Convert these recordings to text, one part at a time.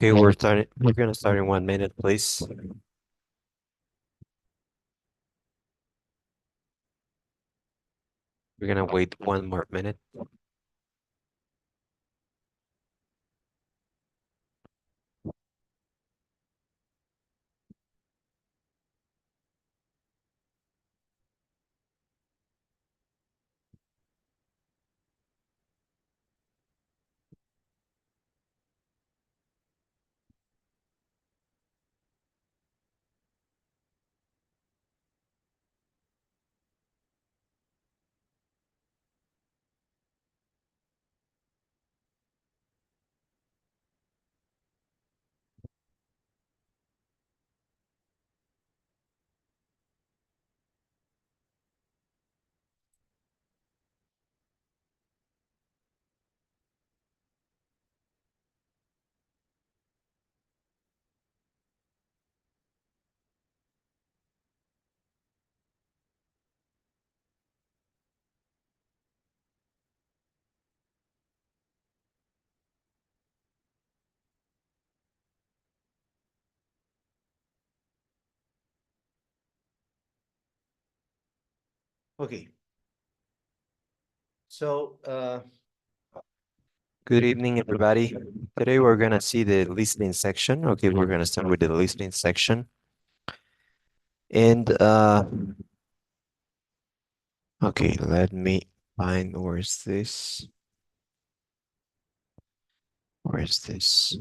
Okay, we're starting. We're gonna start in 1 minute, please. We're gonna wait 1 more minute. Okay. So, good evening, everybody. Today we're gonna see the listening section. Okay, we're gonna start with the listening section. And okay, let me find where's this? Where's this?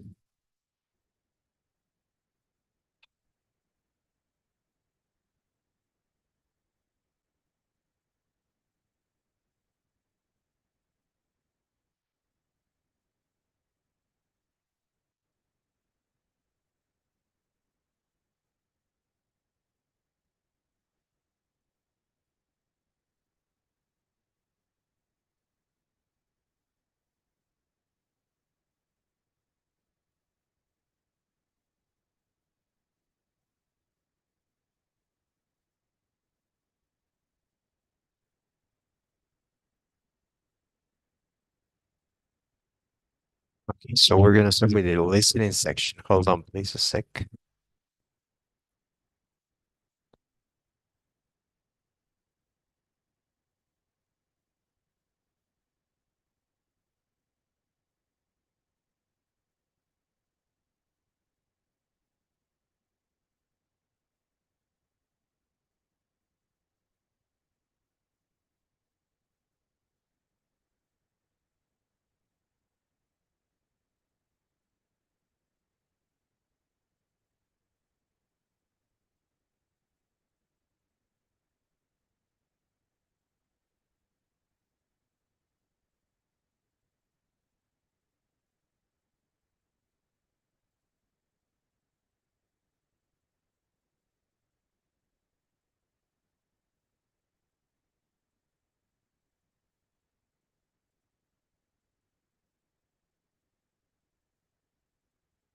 Okay, so we're gonna start with the listening section. Hold on, please, a sec.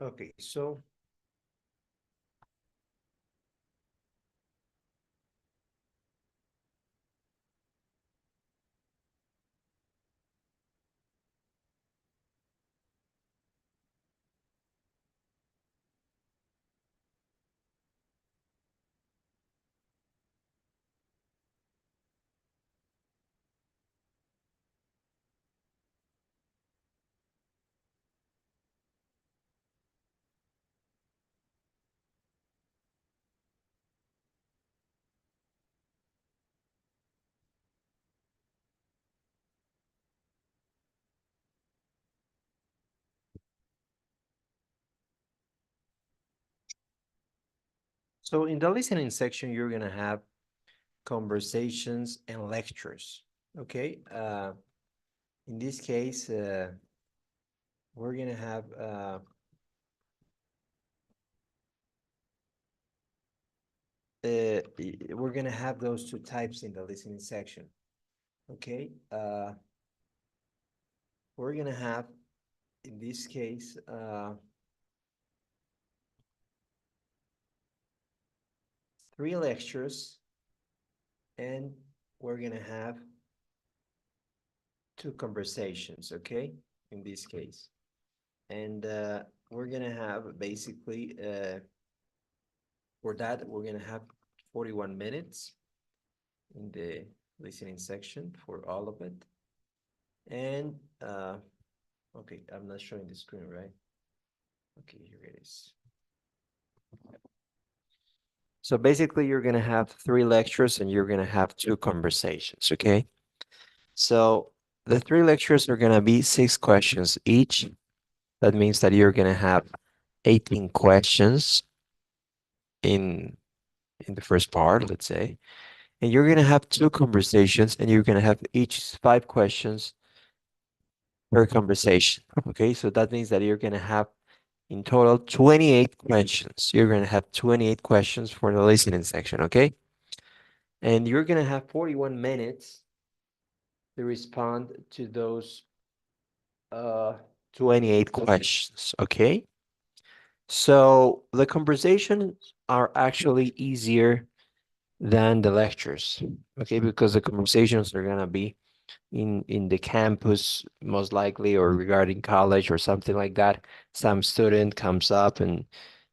Okay, so so in the listening section, you're gonna have conversations and lectures. Okay. In this case, we're gonna have we're gonna have those two types in the listening section. Okay. We're gonna have in this case three lectures, and we're gonna have two conversations. Okay, in this case, and we're gonna have basically for that we're gonna have 41 minutes in the listening section for all of it. And okay, I'm not showing the screen, right? Okay, here it is. So basically, you're gonna have 3 lectures and you're gonna have 2 conversations, okay? So the 3 lectures are gonna be 6 questions each. That means that you're gonna have 18 questions in the first part, let's say. And you're gonna have 2 conversations and you're gonna have each 5 questions per conversation. Okay, so that means that you're gonna have in total 28 questions. You're gonna have 28 questions for the listening section, okay? And you're gonna have 41 minutes to respond to those uh 28 questions, okay? So the conversations are actually easier than the lectures, okay? Because the conversations are gonna be in the campus most likely, or regarding college or something like that. Some student comes up and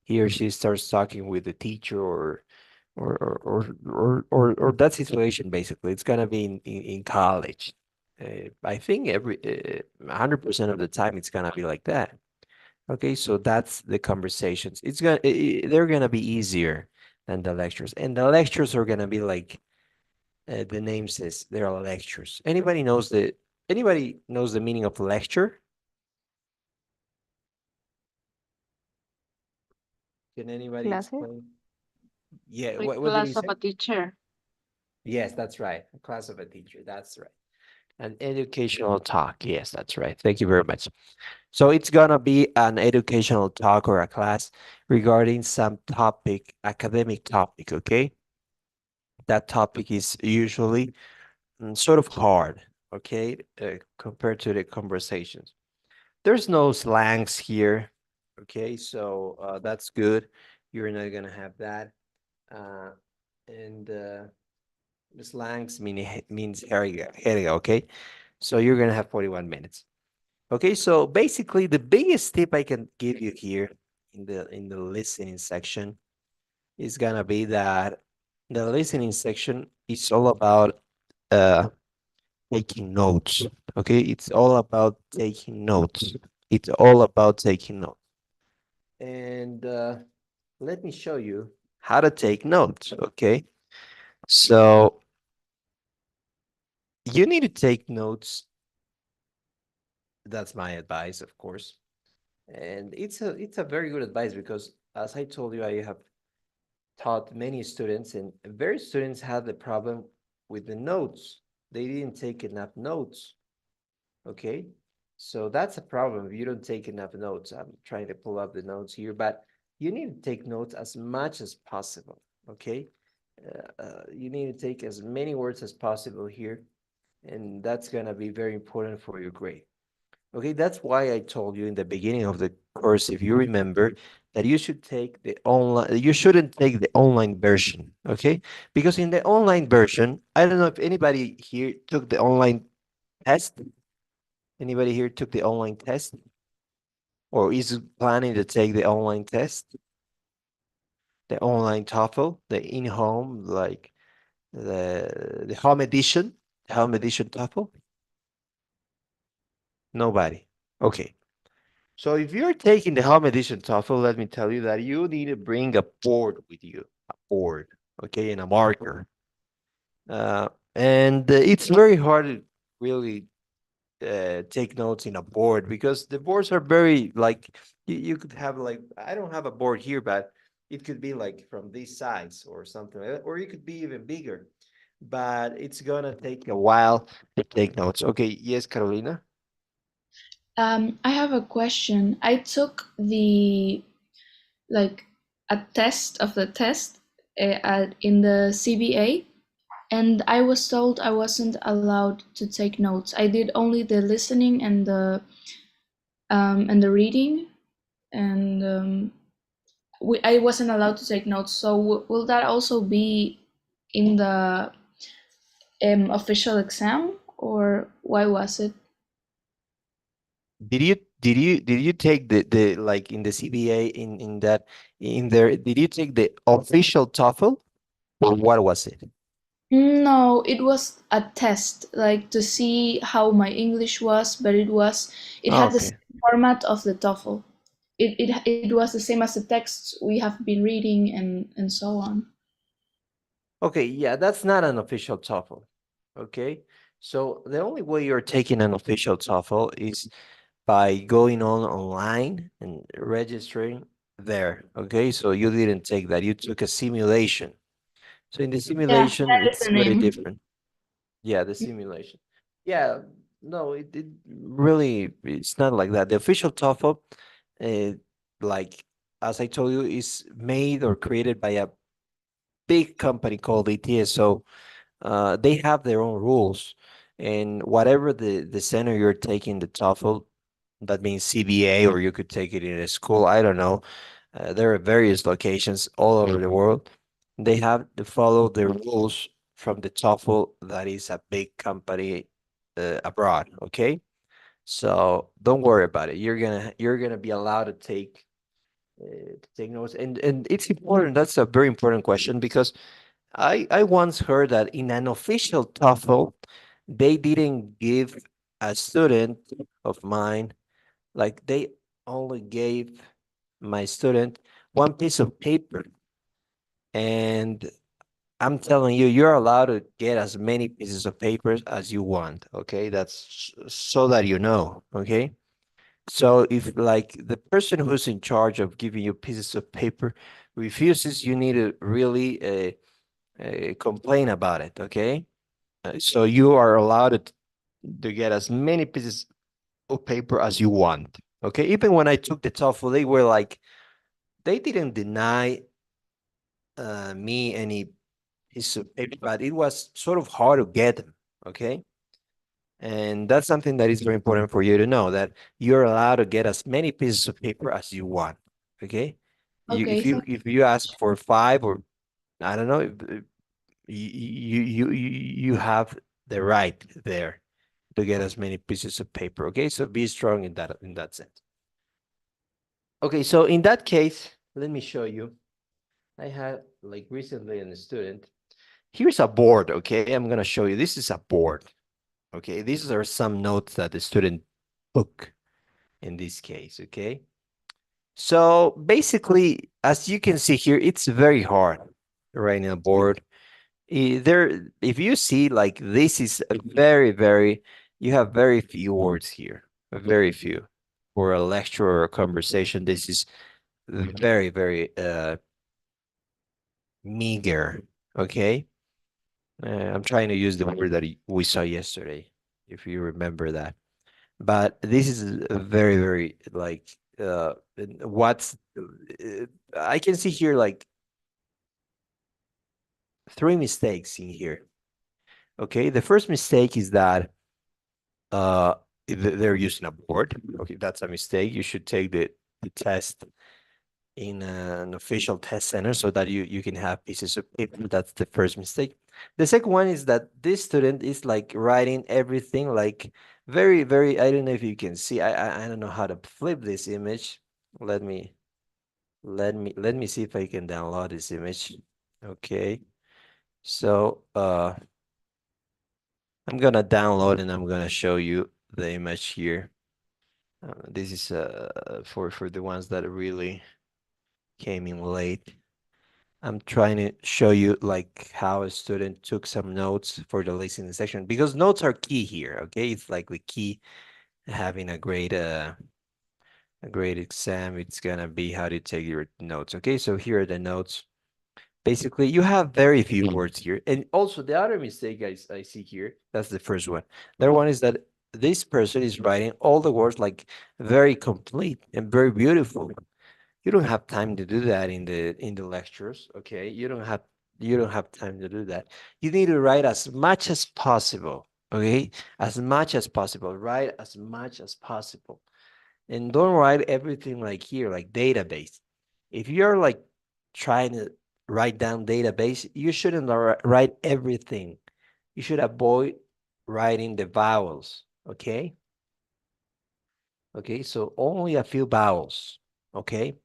he or she starts talking with the teacher, or that situation. Basically, it's gonna be in college. I think 100% of the time it's gonna be like that. Okay, so that's the conversations. They're gonna be easier than the lectures, and the lectures are gonna be like the name says, they are lectures. Anybody knows the meaning of lecture? Can anybody Clase. explain? Yeah, Like what did you class of say? a teacher. Yes, that's right. A class of a teacher. That's right. An educational talk. Yes, that's right. Thank you very much. So it's gonna be an educational talk or a class regarding some topic, academic topic, okay? That topic is usually sort of hard, okay, compared to the conversations. There's no slangs here, okay, so that's good. You're not gonna have that. Uh, and the slangs means herega, okay? So you're gonna have 41 minutes. Okay, so basically the biggest tip I can give you here in the listening section is gonna be that the listening section is all about uh taking notes. Okay, it's all about taking notes. It's all about taking notes. And let me show you how to take notes. Okay, so you need to take notes. That's my advice, of course. And it's a very good advice because, as I told you, I have taught many students, and very students had the problem with the notes. They didn't take enough notes. Okay, so that's a problem if you don't take enough notes. I'm trying to pull up the notes here, but you need to take notes as much as possible. Okay, you need to take as many words as possible here, and that's gonna be very important for your grade. Okay, that's why I told you in the beginning of the course, if you remember, that you should take the online, you shouldn't take the online version, okay? Because in the online version, I don't know if anybody here took the online test. Anybody here took the online test or is planning to take the online test? The online TOEFL, the in-home, like the home edition TOEFL? Nobody. Okay. So if you're taking the home edition TOEFL, let me tell you that you need to bring a board with you, a board, okay, and a marker. And it's very hard to really take notes in a board because the boards are very like you could have like I don't have a board here, but it could be like from this size or something like that, or it could be even bigger. But it's gonna take a while to take notes. Okay, yes, Carolina. I have a question. I took the like a test of the test in the CBA, and I was told I wasn't allowed to take notes. I did only the listening and the reading, and I wasn't allowed to take notes. So will that also be in the official exam, or why was it? did you take the like in the CBA in that in there, did you take the official TOEFL or what was it? No, it was a test, like to see how my English was, but it had the Okay. same format of the TOEFL. It was the same as the texts we have been reading and so on. Okay, yeah, that's not an official TOEFL. Okay. So the only way you're taking an official TOEFL is by going on online and registering there. Okay. So you didn't take that. You took a simulation. So in the Yeah, simulation, that is it's the very name. different. Yeah, the simulation. Yeah, no, it really, it's not like that. The official TOEFL, uh, like as I told you, is made or created by a big company called ETSO. They have their own rules, and whatever the center you're taking the TOEFL, that means CBA, or you could take it in a school. I don't know. There are various locations all over the world. They have to follow the rules from the TOEFL that is a big company abroad. Okay, so don't worry about it. You're gonna be allowed to take notes, and it's important. That's a very important question because I once heard that in an official TOEFL, they didn't give a student of mine, like they only gave my student one piece of paper. And I'm telling you, you're allowed to get as many pieces of paper as you want. Okay. That's so that you know. Okay. So if like the person who's in charge of giving you pieces of paper refuses, you need to really complain about it. Okay. So you are allowed to get as many pieces of paper as you want. Okay. Even when I took the TOEFL, they were like, they didn't deny me any piece of paper, but it was sort of hard to get them. Okay. And that's something that is very important for you to know that you're allowed to get as many pieces of paper as you want. Okay. You, Okay, thank if you ask for five or I don't know, you have the right there to get as many pieces of paper. Okay, so be strong in that sense. Okay, so in that case, let me show you. I had like recently a student. Here's a board. Okay, I'm gonna show you. This is a board. Okay, these are some notes that the student took in this case. Okay, so basically, as you can see here, it's very hard writing a board. There, if you see like this is a very, you have very few words here, very few. For a lecture or a conversation, this is very meager. Okay, I'm trying to use the word that we saw yesterday, if you remember that. But this is a very like what's I can see here like three mistakes in here. Okay, the first mistake is that uh they're using a board. Okay, that's a mistake. You should take the test in an official test center so that you can have pieces of paper. That's the first mistake. The second one is that this student is like writing everything like very, I don't know if you can see. I don't know how to flip this image. Let me let me see if I can download this image. Okay. So I'm gonna download and I'm gonna show you the image here. This is for the ones that really came in late. I'm trying to show you like how a student took some notes for the listening section because notes are key here. Okay, it's like the key having a great exam. It's gonna be how to take your notes. Okay, so here are the notes. Basically, you have very few words here, and also the other mistake I see here. That's the first one. The other one is that this person is writing all the words like very complete and very beautiful. You don't have time to do that in the lectures. Okay, you don't have time to do that. You need to write as much as possible. Okay, as much as possible. Write as much as possible, and don't write everything like here, like database. If you're like trying to write down database, you shouldn't write everything. You should avoid writing the vowels. Okay, Okay, so only a few vowels. Okay,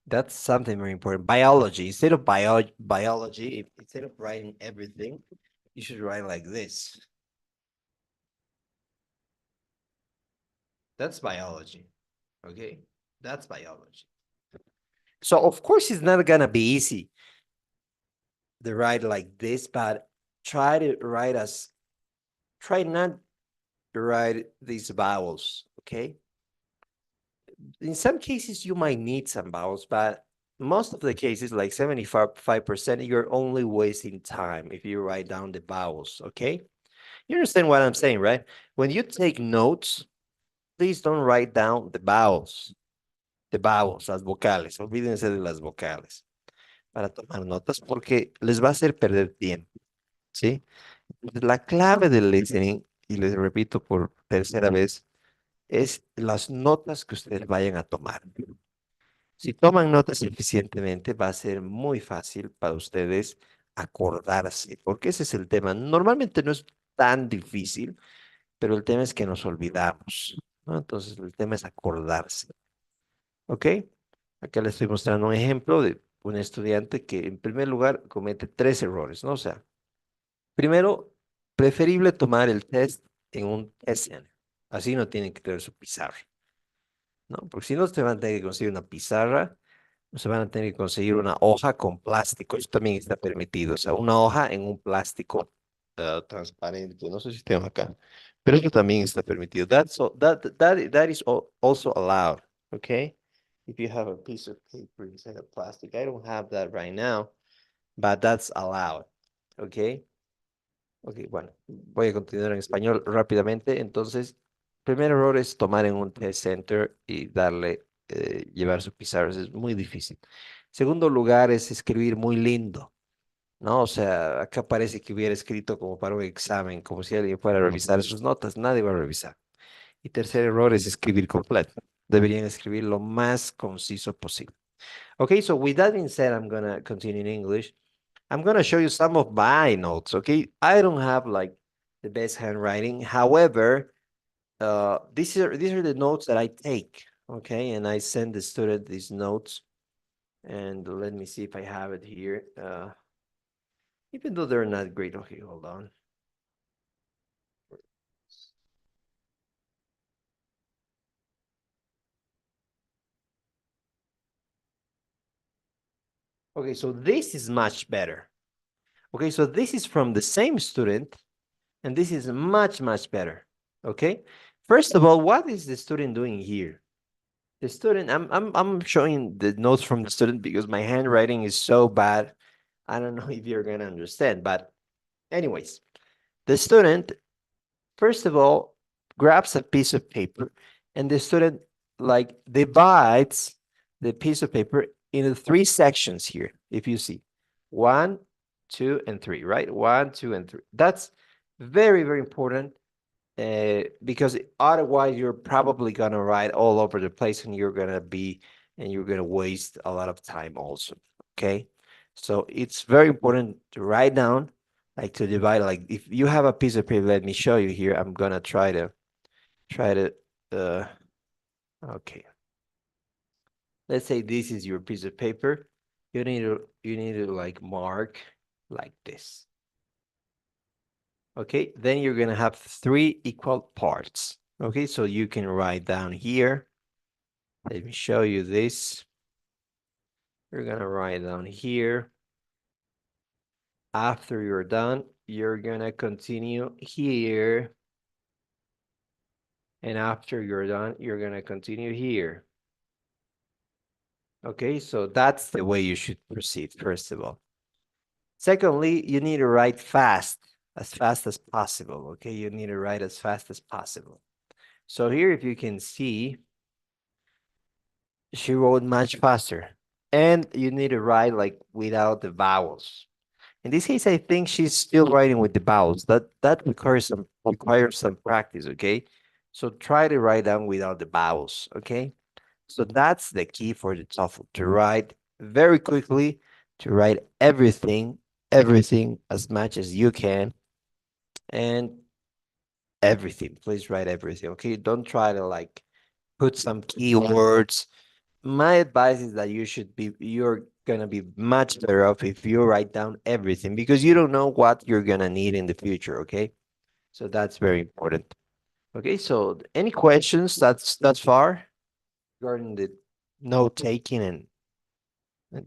that's something very important. Biology, instead of biology, instead of writing everything, you should write like this. That's biology. Okay, that's biology. So of course it's not gonna be easy to write like this, but try to write as try not to write these vowels. Okay. In some cases you might need some vowels, but most of the cases, like 75%, you're only wasting time if you write down the vowels. Okay. You understand what I'm saying, right? When you take notes, please don't write down the vowels. The vowels, las vocales. Olvídense de las vocales para tomar notas porque les va a hacer perder tiempo, ¿sí? La clave del listening, y les repito por tercera vez, es las notas que ustedes vayan a tomar. Si toman notas eficientemente, va a ser muy fácil para ustedes acordarse, porque ese es el tema. Normalmente no es tan difícil, pero el tema es que nos olvidamos, ¿no? Entonces, el tema es acordarse, ¿ok? Acá les estoy mostrando un ejemplo de un estudiante que en primer lugar comete 3 errores, ¿no? O sea, primero, preferible tomar el test en un test center. Así no tienen que tener su pizarra, ¿no? Porque si no, se van a tener que conseguir una pizarra, o se van a tener que conseguir una hoja con plástico. Eso también está permitido. O sea, una hoja en un plástico transparente. No sé si tengo acá, pero eso también está permitido. That is also allowed, okay? If you have a piece of paper instead of plastic. I don't have that right now, but that's allowed, okay? Ok, bueno, voy a continuar en español rápidamente. Entonces, primer error es tomar en un test center y darle, llevar su pizarra. Es muy difícil. Segundo lugar es escribir muy lindo, ¿no? O sea, acá parece que hubiera escrito como para un examen, como si alguien fuera a revisar sus notas. Nadie va a revisar. Y tercer error es escribir completo. Deberían escribir lo más conciso posible. Okay, so with that being said, I'm gonna continue in English. I'm gonna show you some of my notes, okay? I don't have like the best handwriting. However, these are the notes that I take, okay? And I send the student these notes. And let me see if I have it here. Even though they're not great. Okay, hold on. Okay, so this is much better. Okay, so this is from the same student, and this is much, much better. Okay, first of all, what is the student doing here? The student, I'm showing the notes from the student because my handwriting is so bad. I don't know if you're gonna understand, but anyways, the student, first of all, grabs a piece of paper and the student like divides the piece of paper into 3 sections here, if you see. 1, 2, and 3, right? 1, 2, and 3. That's very, very important because otherwise you're probably gonna write all over the place and you're gonna waste a lot of time also. Okay, so it's very important to write down, like to divide. Like if you have a piece of paper, let me show you here. I'm gonna try to. Uh, okay, let's say this is your piece of paper. You need to like mark like this. Okay, then you're gonna have 3 equal parts. Okay, so you can write down here. Let me show you this. You're gonna write down here. After you're done, you're gonna continue here. And after you're done, you're gonna continue here. Okay, so that's the way you should proceed, first of all. Secondly, you need to write fast as possible. Okay, you need to write as fast as possible. So here, if you can see, she wrote much faster. And you need to write like without the vowels. In this case, I think she's still writing with the vowels. That requires some practice, okay? So try to write down without the vowels, okay? So that's the key for the TOEFL, to write very quickly, to write everything as much as you can, and everything. Please write everything, okay? Don't try to like put some keywords. My advice is that you're gonna be much better off if you write down everything because you don't know what you're gonna need in the future, okay? So that's very important. Okay, so any questions that's far regarding the note taking and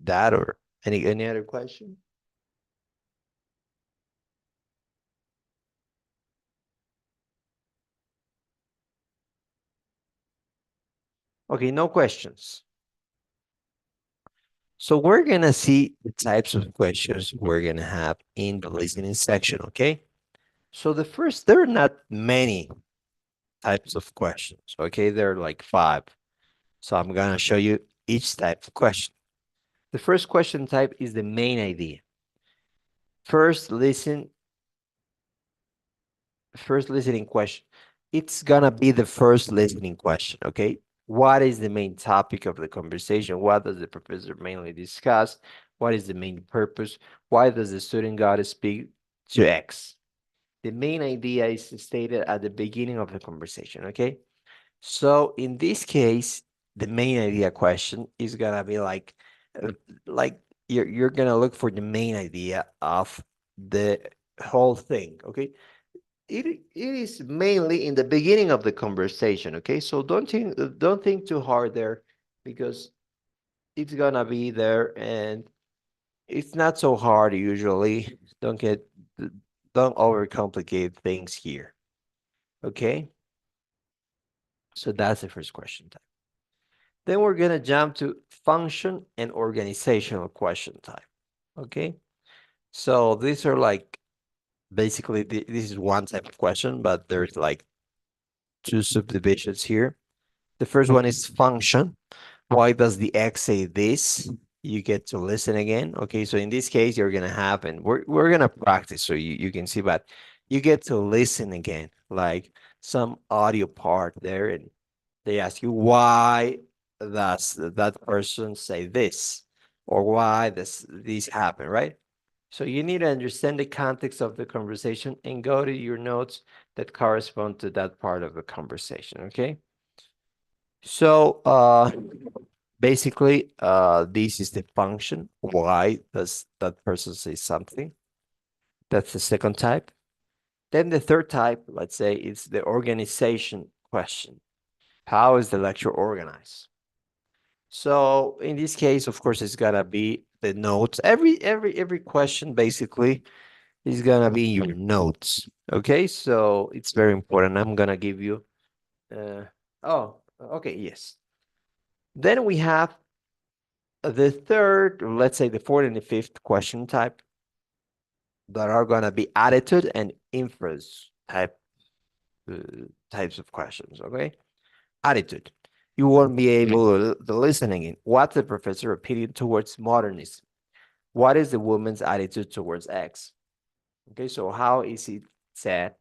that or any other question? Okay, no questions. So we're gonna see the types of questions we're gonna have in the listening section, okay? So the first, there are not many types of questions, okay? There are like 5. So I'm gonna show you each type of question. The first question type is the main idea. First, first listening question. It's gonna be the first listening question, okay? What is the main topic of the conversation? What does the professor mainly discuss? What is the main purpose? Why does the student gotta speak to X? The main idea is stated at the beginning of the conversation, okay? So in this case, the main idea question is gonna be uh, like you're gonna look for the main idea of the whole thing, okay? It is mainly in the beginning of the conversation, okay? So don't think too hard there because it's gonna be there and it's not so hard usually. Don't get don't overcomplicate things here, okay? So that's the first question type. Then we're gonna jump to function and organizational question type, okay? So these are like basically this is one type of question, but there's like 2 subdivisions here. The first one is function. Why does the X say this? You get to listen again. Okay, so in this case, you're gonna have, and we're gonna practice so you can see, but you get to listen again, like some audio part there, and they ask you why does that person say this, or why does this happen, right? So you need to understand the context of the conversation and go to your notes that correspond to that part of the conversation, okay? So basically this is the function. Why does that person say something? That's the second type. Then the third type, let's say, is the organization question. How is the lecture organized? So in this case, of course, it's gonna be the notes. Every question basically is gonna be in your notes. Okay, so it's very important. I'm gonna give you oh, okay, yes. Then we have the third, let's say the fourth and the fifth question type that are going to be attitude and inference uh, types of questions, okay? Attitude. You won't be able to listen again. What's the professor opinion towards modernism? What is the woman's attitude towards X? Okay, so how is it said?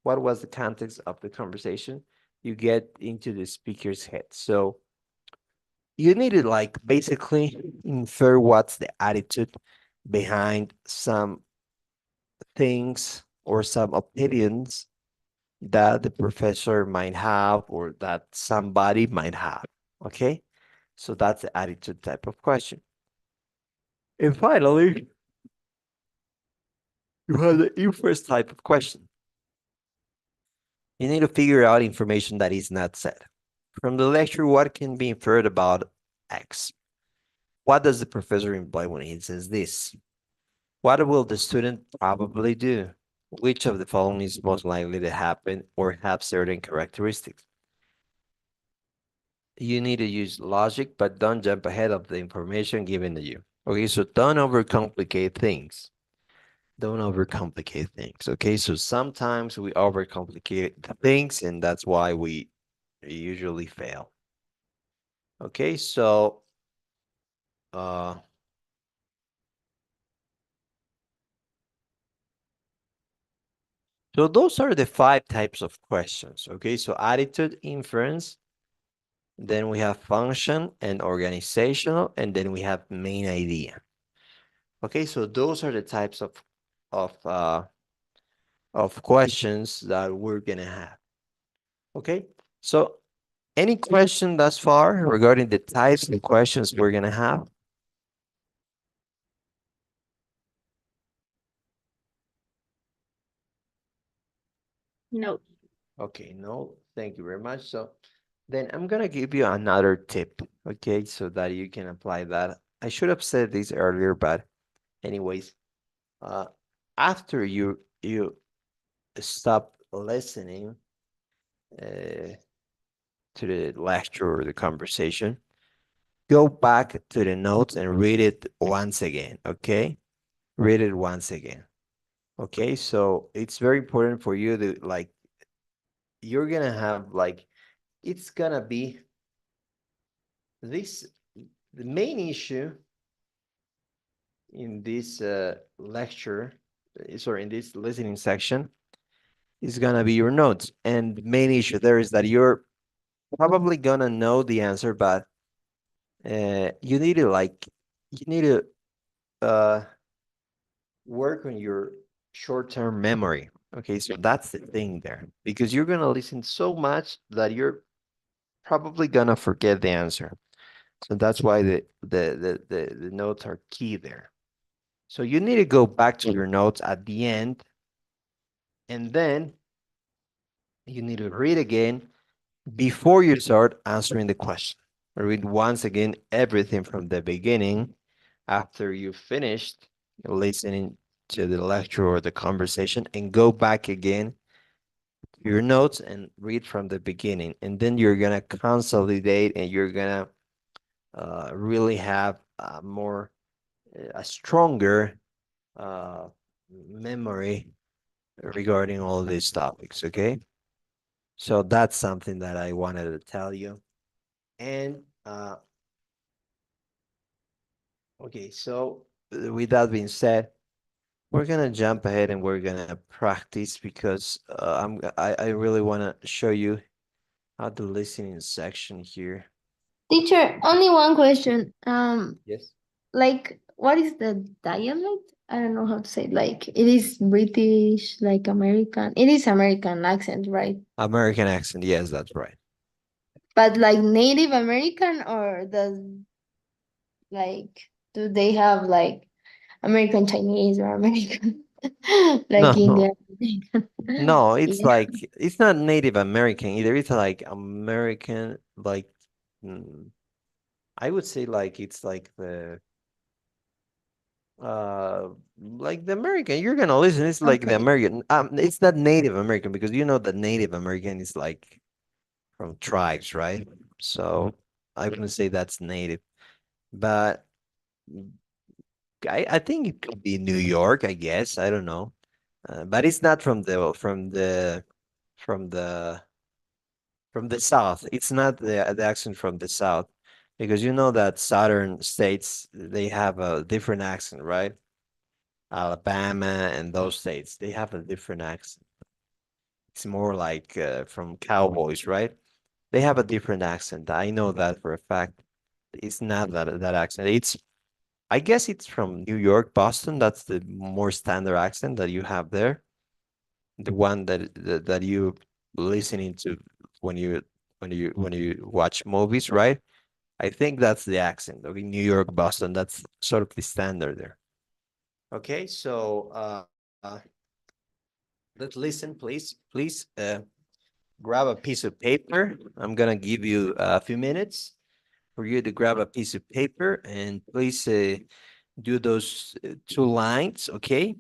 What was the context of the conversation? You get into the speaker's head. So you need to like basically infer what's the attitude behind some things or some opinions that the professor might have or that somebody might have. Okay, so that's the attitude type of question. And finally, you have the inference type of question. You need to figure out information that is not said. From the lecture, what can be inferred about X? What does the professor imply when he says this? What will the student probably do? Which of the following is most likely to happen or have certain characteristics? You need to use logic, but don't jump ahead of the information given to you. Okay, so don't overcomplicate things. Don't overcomplicate things. Okay, so sometimes we overcomplicate things, and that's why we usually fail. Okay, uh, so those are the 5 types of questions. Okay, so attitude, inference, then we have function and organizational, and then we have main idea. Okay, so those are the types of uh, of questions that we're gonna have. Okay, so Any question thus far regarding the types of questions we're gonna have? No. Okay, no, thank you very much. So then I'm gonna give you another tip, okay, so that you can apply that. I should have said this earlier, but anyways, uh, after you stop listening uh, to the lecture or the conversation, go back to the notes and read it once again, okay? Read it once again. Okay, so it's very important for you to like you're gonna have like it's gonna be this the main issue in this lecture sorry in this listening section is gonna be your notes, and the main issue there is that you're probably gonna know the answer, but you need to like you need to uh work on your short-term memory. Okay, so that's the thing there, because you're gonna listen so much that you're probably gonna forget the answer. So that's why the notes are key there. So you need to go back to your notes at the end, and then you need to read again before you start answering the question. Read once again everything from the beginning after you finished listening to the lecture or the conversation, and go back again to your notes and read from the beginning. And then you're gonna consolidate and you're gonna really have a stronger uh, memory regarding all these topics. Okay, so that's something that I wanted to tell you. And okay, so with that being said, we're gonna jump ahead and we're gonna practice because I really want to show you how the listening section here. Teacher, only one question. Yes. Like, what is the dialect? I don't know how to say it. Like, it is British, like American. It is American accent, right? American accent. Yes, that's right. But like Native American, or does like do they have like American Chinese or American like No, Indian? no, it's Yeah. like it's not Native American either. It's like American, like mm, I would say like it's like the American. You're gonna listen. It's like the Okay. American. It's not Native American because you know that Native American is like from tribes, right? So I wouldn't say that's native, but mm, I think it could be New York. I guess I don't know, but it's not from the from the south. It's not the accent from the south, because you know that southern states they have a different accent, right? Alabama and those states they have a different accent. It's more like from cowboys, right? They have a different accent. I know that for a fact. It's not that accent. It's I guess it's from New York, Boston. That's the more standard accent that you have there. The one that you listening to when you watch movies, right? I think that's the accent. Okay, New York, Boston. That's sort of the standard there. Okay, so let's listen, please. Please grab a piece of paper. I'm gonna give you a few minutes for you to grab a piece of paper, and please do those two lines, okay?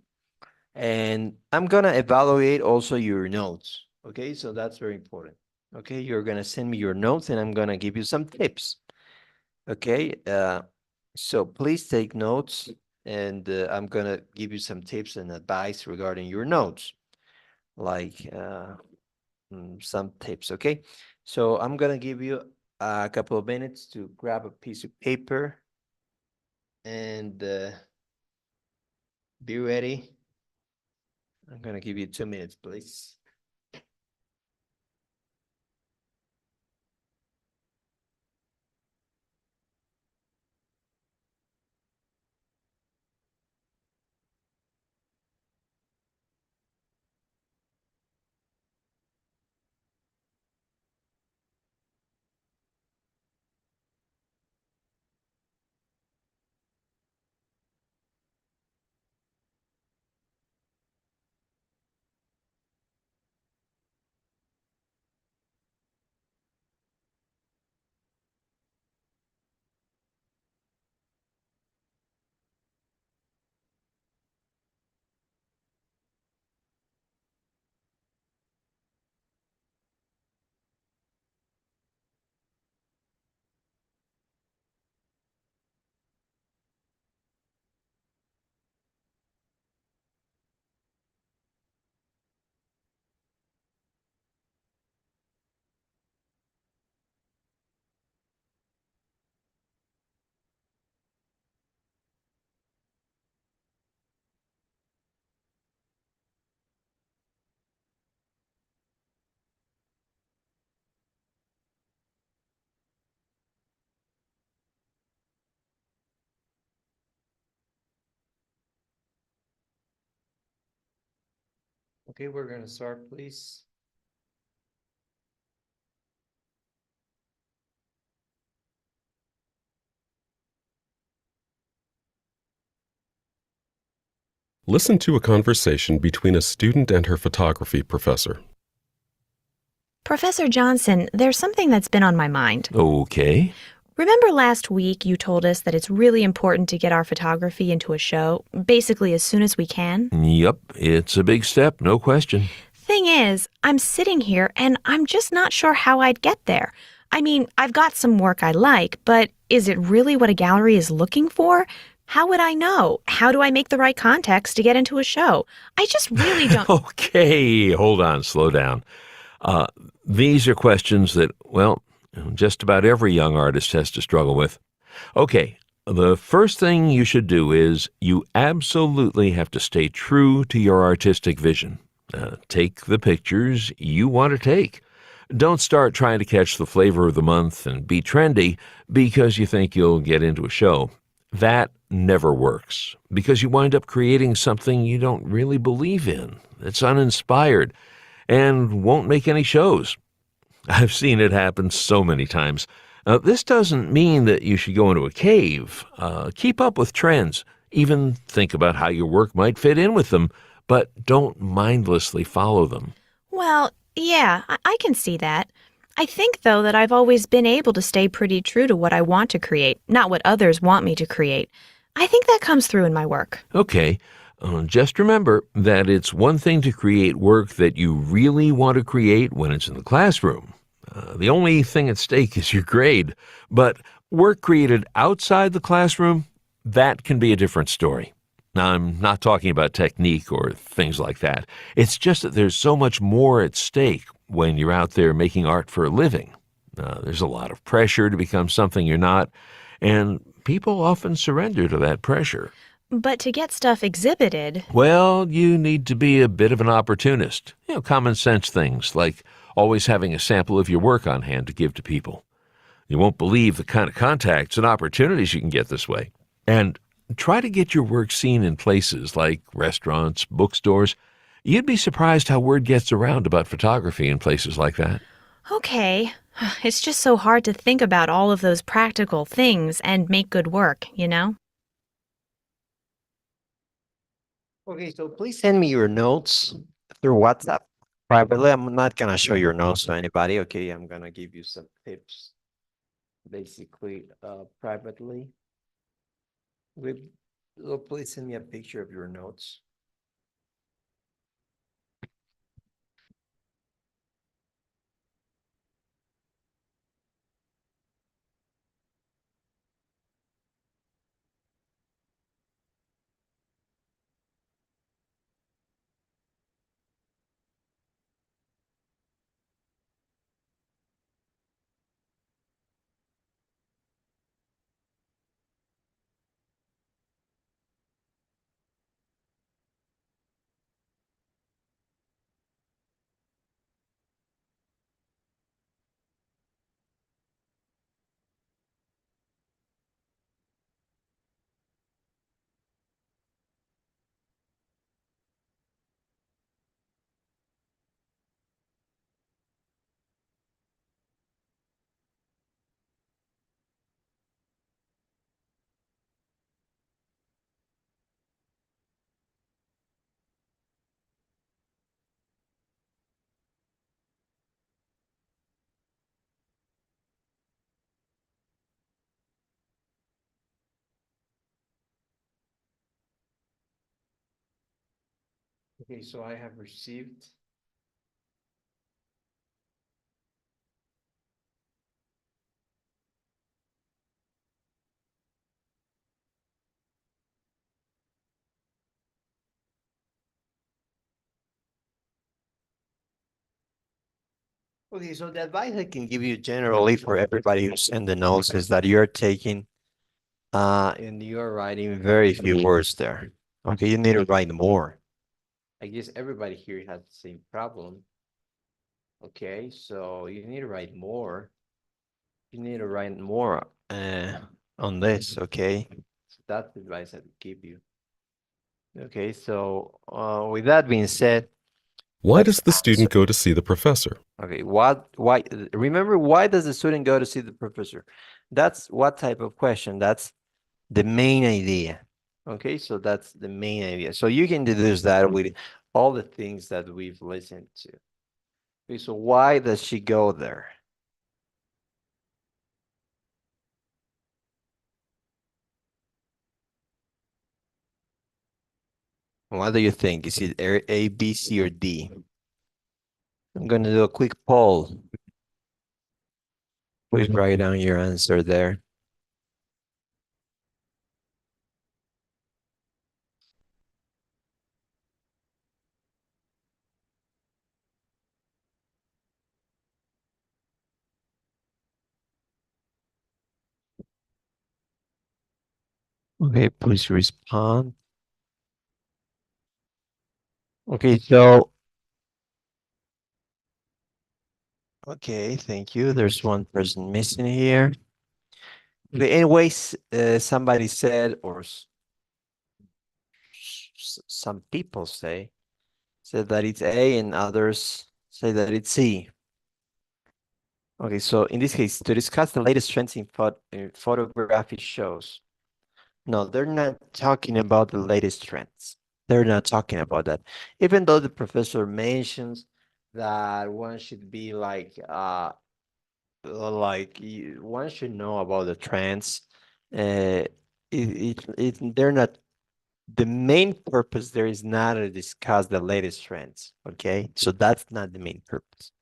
And I'm gonna evaluate also your notes, okay? So that's very important. Okay, you're gonna send me your notes, and I'm gonna give you some tips. Okay, so please take notes, and I'm gonna give you some tips and advice regarding your notes, like some tips. Okay, so I'm gonna give you a couple of minutes to grab a piece of paper and be ready. I'm gonna give you 2 minutes, please. Okay, we're gonna start, please. Listen to a conversation between a student and her photography professor. Professor Johnson, there's something that's been on my mind. Okay. Remember last week you told us that it's really important to get our photography into a show, basically as soon as we can? Yep, it's a big step, no question. Thing is, I'm sitting here and I'm just not sure how I'd get there. I mean, I've got some work I like, but is it really what a gallery is looking for? How would I know? How do I make the right contacts to get into a show? I just really don't. Okay, hold on, slow down. These are questions that, well, just about every young artist has to struggle with. Okay, the first thing you should do is you absolutely have to stay true to your artistic vision. Take the pictures you want to take. Don't start trying to catch the flavor of the month and be trendy because you think you'll get into a show. That never works because you wind up creating something you don't really believe in. It's uninspired and won't make any shows. I've seen it happen so many times. This doesn't mean that you should go into a cave. Keep up with trends. Even think about how your work might fit in with them, but don't mindlessly follow them. Well, yeah, I can see that. I think, though, that I've always been able to stay pretty true to what I want to create, not what others want me to create. I think that comes through in my work. Okay, just remember that it's one thing to create work that you really want to create when it's in the classroom. The only thing at stake is your grade. But work created outside the classroom, that can be a different story. Now, I'm not talking about technique or things like that. It's just that there's so much more at stake when you're out there making art for a living. There's a lot of pressure to become something you're not, and people often surrender to that pressure. But to get stuff exhibited... Well, you need to be a bit of an opportunist. Common sense things like always having a sample of your work on hand to give to people. You won't believe the kind of contacts and opportunities you can get this way. And try to get your work seen in places like restaurants, bookstores. You'd be surprised how word gets around about photography in places like that. Okay. It's just so hard to think about all of those practical things and make good work, you know? Okay, so please send me your notes through WhatsApp privately. I'm not gonna show your notes to anybody. Okay, I'm gonna give you some tips, basically, privately. Please send me a picture of your notes. Okay, so I have received. Okay, so the advice I can give you generally for everybody who's in the notes is that you're taking and you're writing very few words there. Okay, you need to write more. I guess everybody here has the same problem. Okay, so you need to write more. You need to write more on this, okay? So that's the advice I would give you. Okay, so with that being said, Why That's does the student go to see the professor? okay. Why? Remember, why does the student go to see the professor? That's what type of question? That's the main idea. Okay, so that's the main idea. So you can deduce that with all the things that we've listened to. Okay, so why does she go there? What do you think? Is it A, B, C, or D? I'm gonna do a quick poll. Please write down your answer there. Okay, please respond. Okay, so okay, thank you. There's one person missing here. Okay, anyways, somebody said, or some people said that it's A, and others say that it's C. Okay, so in this case, to discuss the latest trends in photography shows. No, they're not talking about the latest trends. They're not talking about that. Even though the professor mentions that one should be one should know about the trends. They're not, the main purpose there is not to discuss the latest trends. Okay, so that's not the main purpose.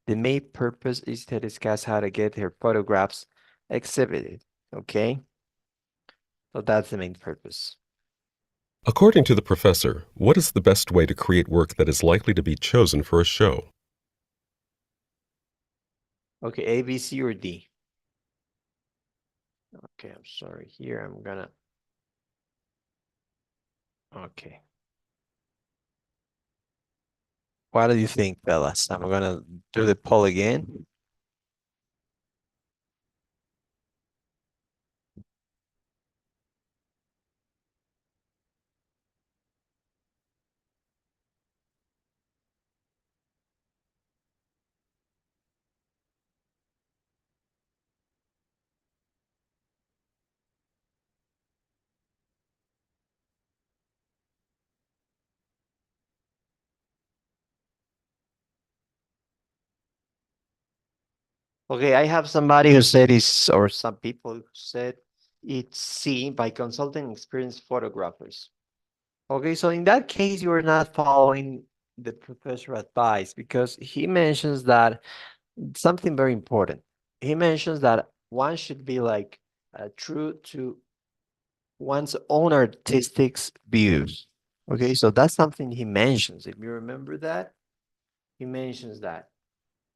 The main purpose is to discuss how to get her photographs exhibited. Okay, so that's the main purpose. According to the professor, what is the best way to create work that is likely to be chosen for a show? Okay, A, B, C, or D? Okay, I'm sorry. Here I'm gonna. Okay. What do you think, fellas? I'm gonna do the poll again. Okay, I have somebody who said it's, or some people who said it's C, by consulting experienced photographers. Okay, so in that case, you are not following the professor advice, because he mentions that something very important. He mentions that one should be true to one's own artistic views. Okay, so that's something he mentions. If you remember that, he mentions that.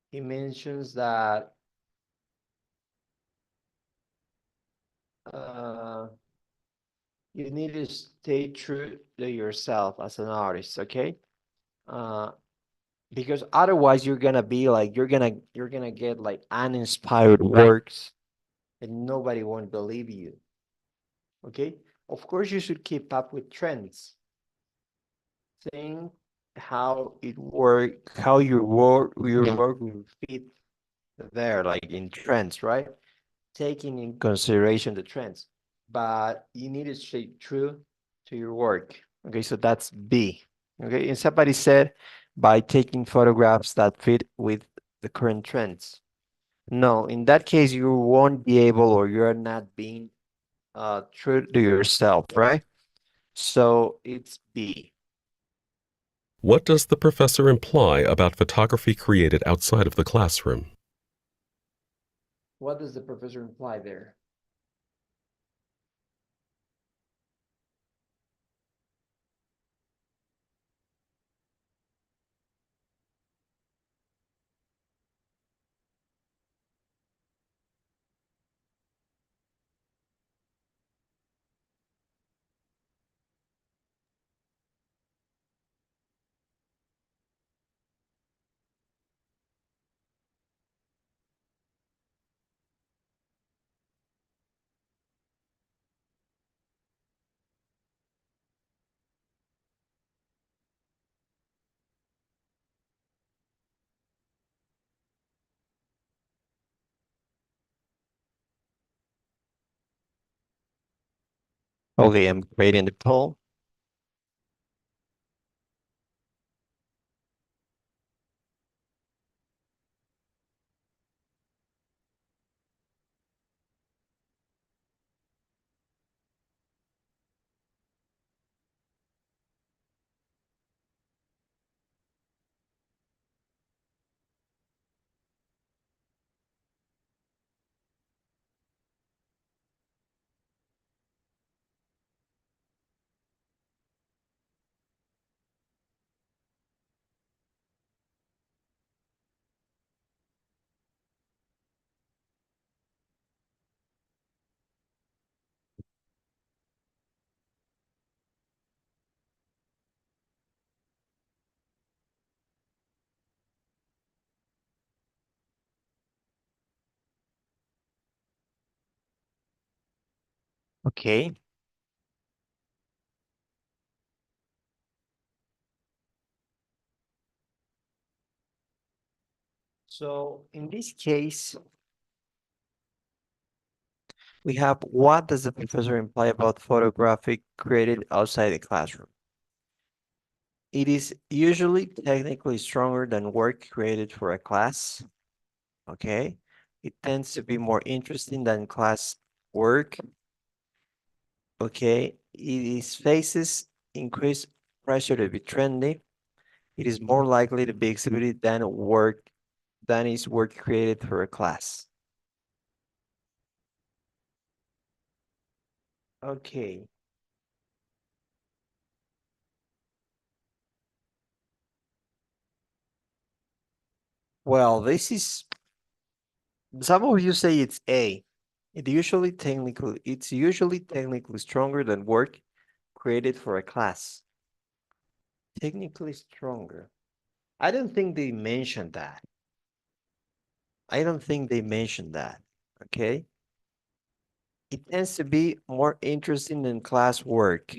He mentions that uh, you need to stay true to yourself as an artist. Okay, uh, because otherwise you're gonna be like you're gonna get like uninspired works, and nobody won't believe you. Okay, of course you should keep up with trends. Think how it work, how your work will fit there, like in trends, right? Taking in consideration the trends, but you need to stay true to your work. Okay, so that's B. Okay, and somebody said by taking photographs that fit with the current trends. No, in that case, you won't be able, or you're not being true to yourself, right? So it's B. What does the professor imply about photography created outside of the classroom? What does the professor imply there? Okay, I'm creating the poll. Okay. So in this case, we have what does the professor imply about photographic created outside the classroom? It is usually technically stronger than work created for a class. Okay. It tends to be more interesting than class work. Okay. It is faces increased pressure to be trendy. It is more likely to be exhibited than is work created for a class. Okay. Well, some of you say it's A. It's usually technically stronger than work created for a class. Technically stronger. I don't think they mentioned that. I don't think they mentioned that. Okay. It tends to be more interesting than class work.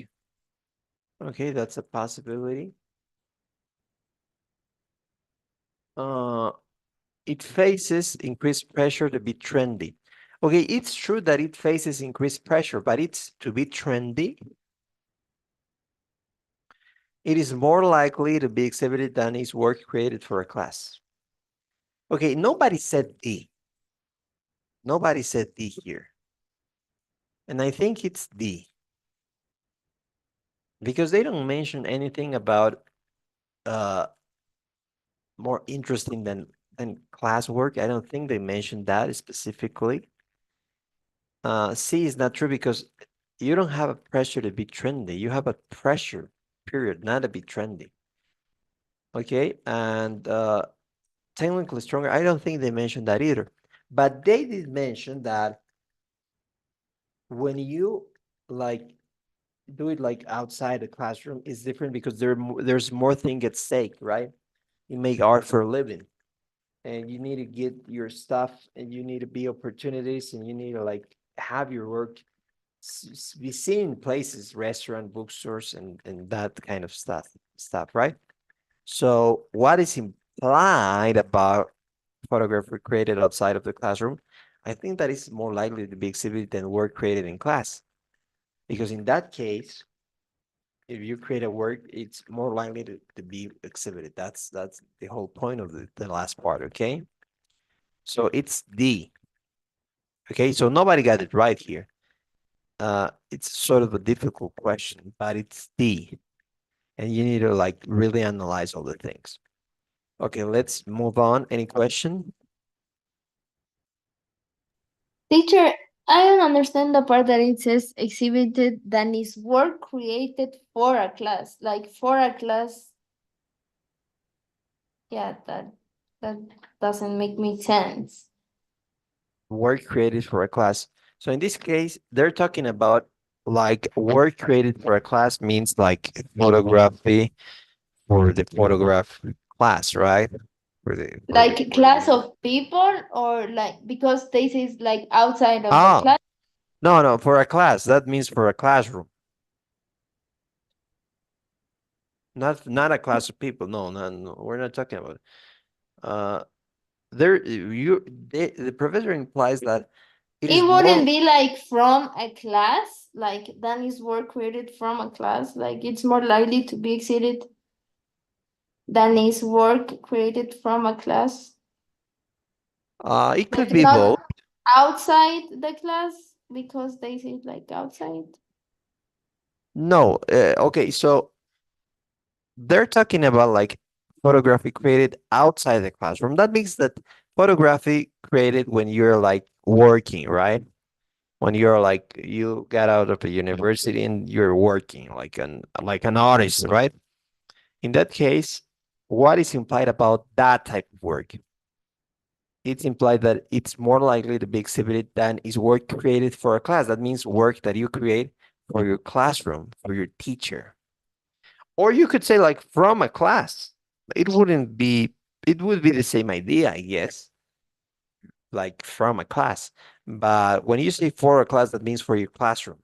Okay, that's a possibility. Uh, it faces increased pressure to be trendy. Okay, it's true that it faces increased pressure, but it's to be trendy. It is more likely to be exhibited than is work created for a class. Okay, nobody said D. Nobody said D here. And I think it's D. Because they don't mention anything about more interesting than classwork. I don't think they mentioned that specifically. C is not true because you don't have a pressure to be trendy. You have a pressure, period, not to be trendy. Okay, and technically stronger. I don't think they mentioned that either. But they did mention that when you like do it like outside the classroom, it's different because there's more thing at stake, right? You make art for a living, and you need to get your stuff, and you need to be opportunities, and you need to like have your work be seen in places, restaurant, bookstores, and that kind of stuff, right? So what is implied about photography created outside of the classroom? I think that is more likely to be exhibited than work created in class. Because in that case, if you create a work, it's more likely to be exhibited. That's the whole point of the last part, okay? So it's D. Okay, so nobody got it right here. It's sort of a difficult question, but it's D. And you need to like really analyze all the things. Okay, let's move on. Any question? Teacher, I don't understand the part that it says exhibited than is work created for a class. Like for a class. Yeah, that doesn't make sense. Work created for a class. So in this case, they're talking about like work created for a class means like photography for the photograph class, right? Like a class of people or like because this is like outside of the Oh, class. no, for a class. That means for a classroom. Not a class of people. No, we're not talking about it. The professor implies that It It is wouldn't more, be like from a class, like Danny's work created from a class, like it's more likely to be exceeded than his work created from a class. it could Like be both. not outside the class because they say like outside. No, okay, so they're talking about like photography created outside the classroom. That means that photography created when you're like working, right? When you're like you got out of a university and you're working like an artist, right? In that case, what is implied about that type of work? It's implied that it's more likely to be exhibited than is work created for a class. That means work that you create for your classroom, for your teacher. Or you could say like from a class. It wouldn't be, it would be the same idea, I guess, like from a class. But when you say for a class, that means for your classroom.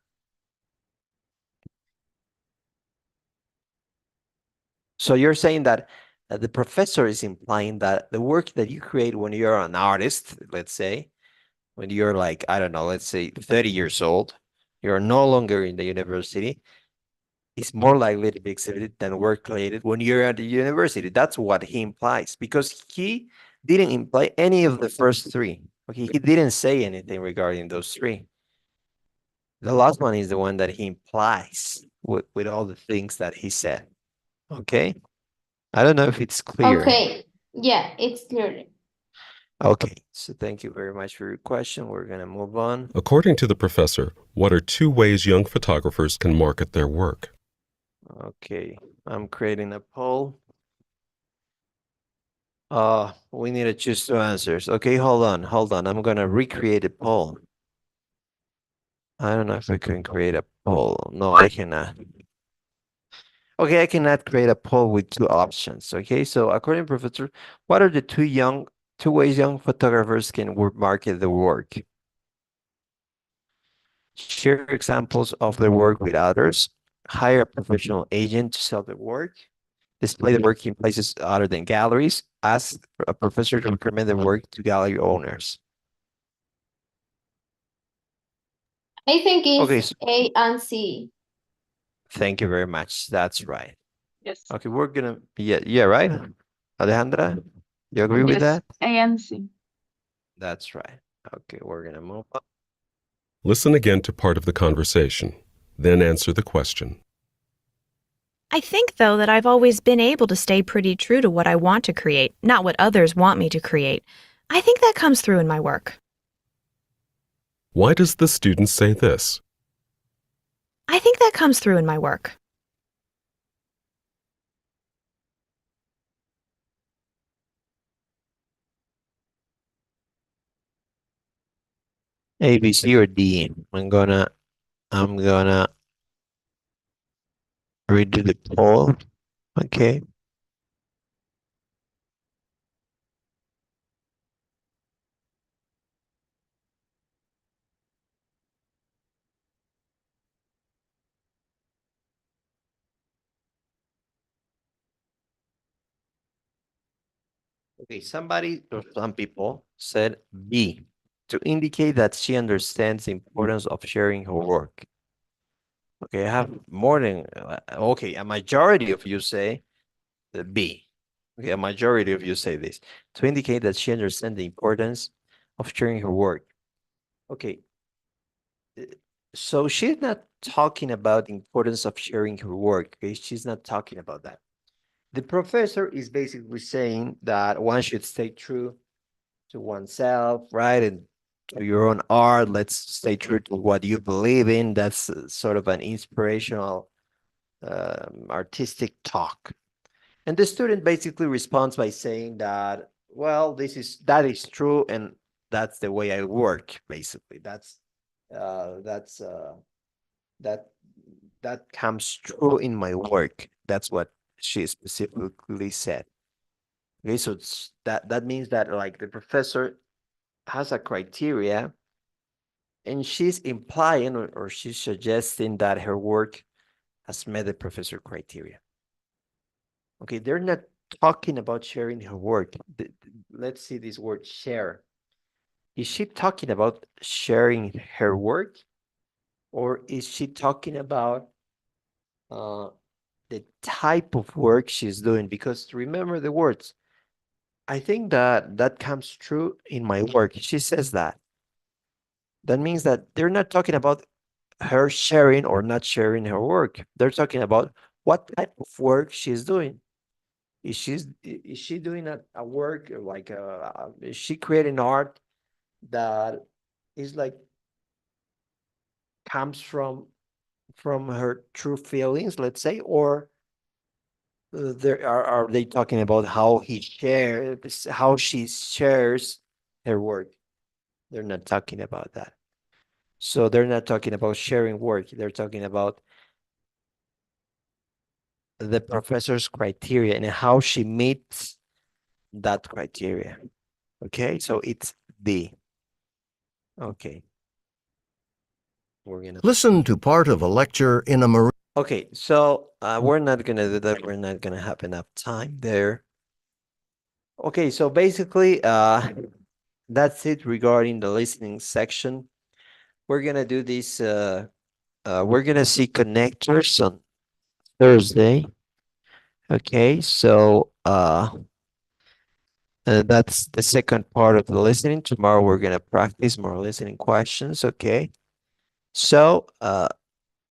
So you're saying that the professor is implying that the work that you create when you're an artist, let's say, when you're like, I don't know, let's say 30 years old, you're no longer in the university, is more likely to be exhibited than work created when you're at the university. That's what he implies because he didn't imply any of the first three. Okay, he didn't say anything regarding those three. The last one is the one that he implies with all the things that he said. Okay, I don't know if it's clear. Okay, yeah, it's clear. Okay, so thank you very much for your question. We're gonna move on. According to the professor, what are 2 ways young photographers can market their work? Okay, I'm creating a poll. We need to choose 2 answers. Okay, hold on. I'm gonna recreate a poll. I don't know if I can create a poll. No, I cannot. Okay, I cannot create a poll with 2 options. Okay, so according to Professor, what are the 2 ways young photographers can market their work? Share examples of their work with others, hire a professional agent to sell their work, display the work in places other than galleries, ask a professor to recommend the work to gallery owners. I think Okay, it's A and C. thank you very much. That's right. Yes. Okay, we're gonna, yeah, right? Alejandra, you agree with Yes. that? A and C. That's right. Okay, we're gonna move on. Listen again to part of the conversation, then answer the question. I think, though, that I've always been able to stay pretty true to what I want to create, not what others want me to create. I think that comes through in my work. Why does the student say this? I think that comes through in my work. A, B, C, or D? I'm gonna redo the poll. Okay. Okay, somebody or some people said B to indicate that she understands the importance of sharing her work. Okay, I have more than okay, a majority of you say the B. Okay, a majority of you say this to indicate that she understands the importance of sharing her work. Okay, so she's not talking about the importance of sharing her work. Okay, she's not talking about that. The professor is basically saying that one should stay true to oneself, right? And to your own art. Let's stay true to what you believe in. That's sort of an inspirational, artistic talk. And the student basically responds by saying that, well, that is true, and that's the way I work. Basically, that that comes true in my work. That's what she specifically said. Okay, so that means that like the professor has a criteria and she's implying or she's suggesting that her work has met the professor criteria. Okay, they're not talking about sharing her work. Let's see this word share. is she talking about sharing her work, or is she talking about the type of work she's doing? Because remember the words. I think that that comes true in my work. She says that. That means that they're not talking about her sharing or not sharing her work. They're talking about what type of work she's doing. Is she doing a work like is she creating art that is like comes from her true feelings, let's say, or there are they talking about how she shares her work? They're not talking about that. So they're not talking about sharing work. They're talking about the professor's criteria and how she meets that criteria. Okay, so it's D. Okay. We're gonna Listen to part of a lecture in a marine. Okay, so we're not gonna do that. We're not gonna have enough time there. Okay, so basically, that's it regarding the listening section. We're gonna do this. We're gonna see connectors on Thursday. Okay, so that's the second part of the listening. Tomorrow we're gonna practice more listening questions. Okay, so